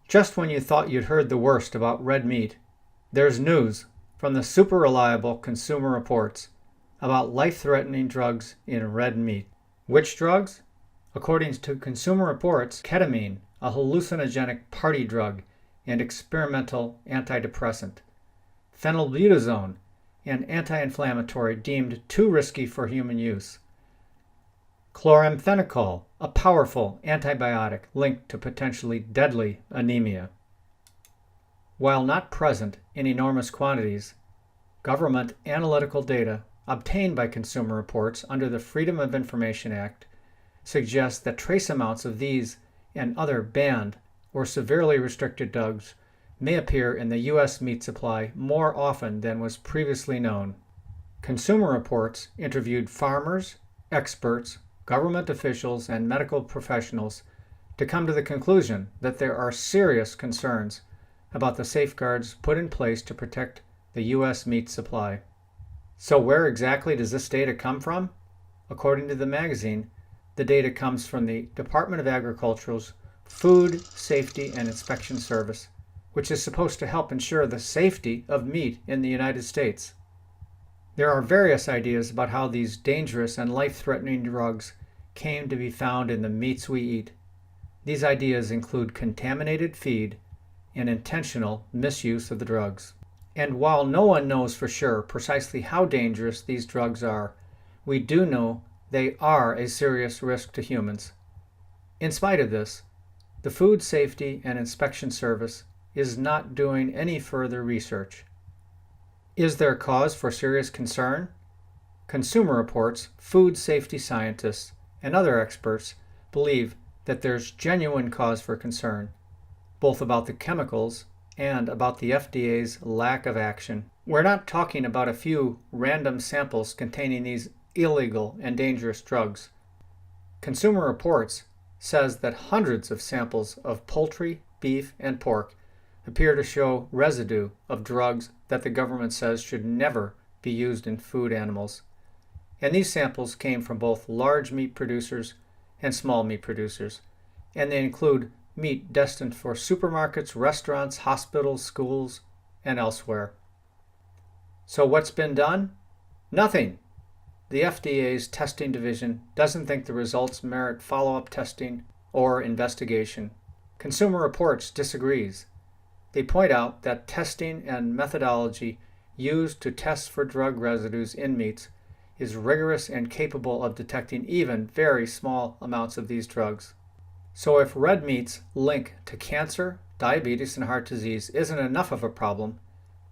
Just when you thought you'd heard the worst about red meat, there's news from the super reliable Consumer Reports about life-threatening drugs in red meat. Which drugs? According to Consumer Reports, ketamine, a hallucinogenic party drug and experimental antidepressant; phenylbutazone, an anti-inflammatory deemed too risky for human use; chloramphenicol, a powerful antibiotic linked to potentially deadly anemia. While not present in enormous quantities, government analytical data obtained by Consumer Reports under the Freedom of Information Act suggests that trace amounts of these and other banned or severely restricted drugs may appear in the U.S. meat supply more often than was previously known. Consumer Reports interviewed farmers, experts, government officials, and medical professionals to come to the conclusion that there are serious concerns about the safeguards put in place to protect the U.S. meat supply. So where exactly does this data come from? According to the magazine, the data comes from the Department of Agriculture's Food Safety and Inspection Service, which is supposed to help ensure the safety of meat in the United States. There are various ideas about how these dangerous and life-threatening drugs came to be found in the meats we eat. These ideas include contaminated feed and intentional misuse of the drugs. And while no one knows for sure precisely how dangerous these drugs are, we do know they are a serious risk to humans. In spite of this, the Food Safety and Inspection Service is not doing any further research. Is there cause for serious concern? Consumer Reports, food safety scientists, and other experts believe that there's genuine cause for concern, both about the chemicals and about the FDA's lack of action. We're not talking about a few random samples containing these illegal and dangerous drugs. Consumer Reports says that hundreds of samples of poultry, beef, and pork appear to show residue of drugs that the government says should never be used in food animals. And these samples came from both large meat producers and small meat producers, and they include meat destined for supermarkets, restaurants, hospitals, schools, and elsewhere. So what's been done? Nothing. The FDA's testing division doesn't think the results merit follow-up testing or investigation. Consumer Reports disagrees. They point out that testing and methodology used to test for drug residues in meats is rigorous and capable of detecting even very small amounts of these drugs. So if red meat's link to cancer, diabetes, and heart disease isn't enough of a problem,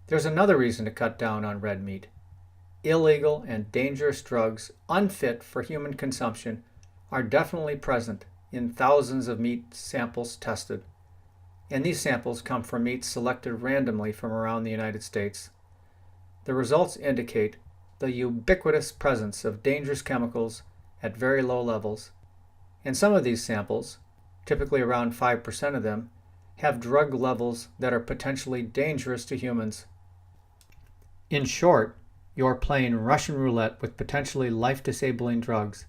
there's another reason to cut down on red meat. Illegal and dangerous drugs unfit for human consumption are definitely present in thousands of meat samples tested. And these samples come from meat selected randomly from around the United States. The results indicate the ubiquitous presence of dangerous chemicals at very low levels. And some of these samples, typically around 5% of them, have drug levels that are potentially dangerous to humans. In short, you're playing Russian roulette with potentially life-disabling drugs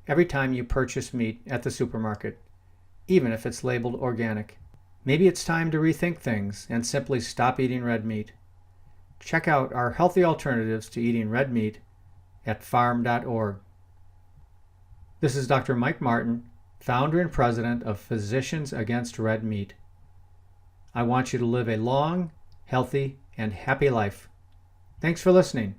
every time you purchase meat at the supermarket, even if it's labeled organic. Maybe it's time to rethink things and simply stop eating red meat. Check out our healthy alternatives to eating red meat at farm.org. This is Dr. Mike Martin, founder and president of Physicians Against Red Meat. I want you to live a long, healthy, and happy life. Thanks for listening.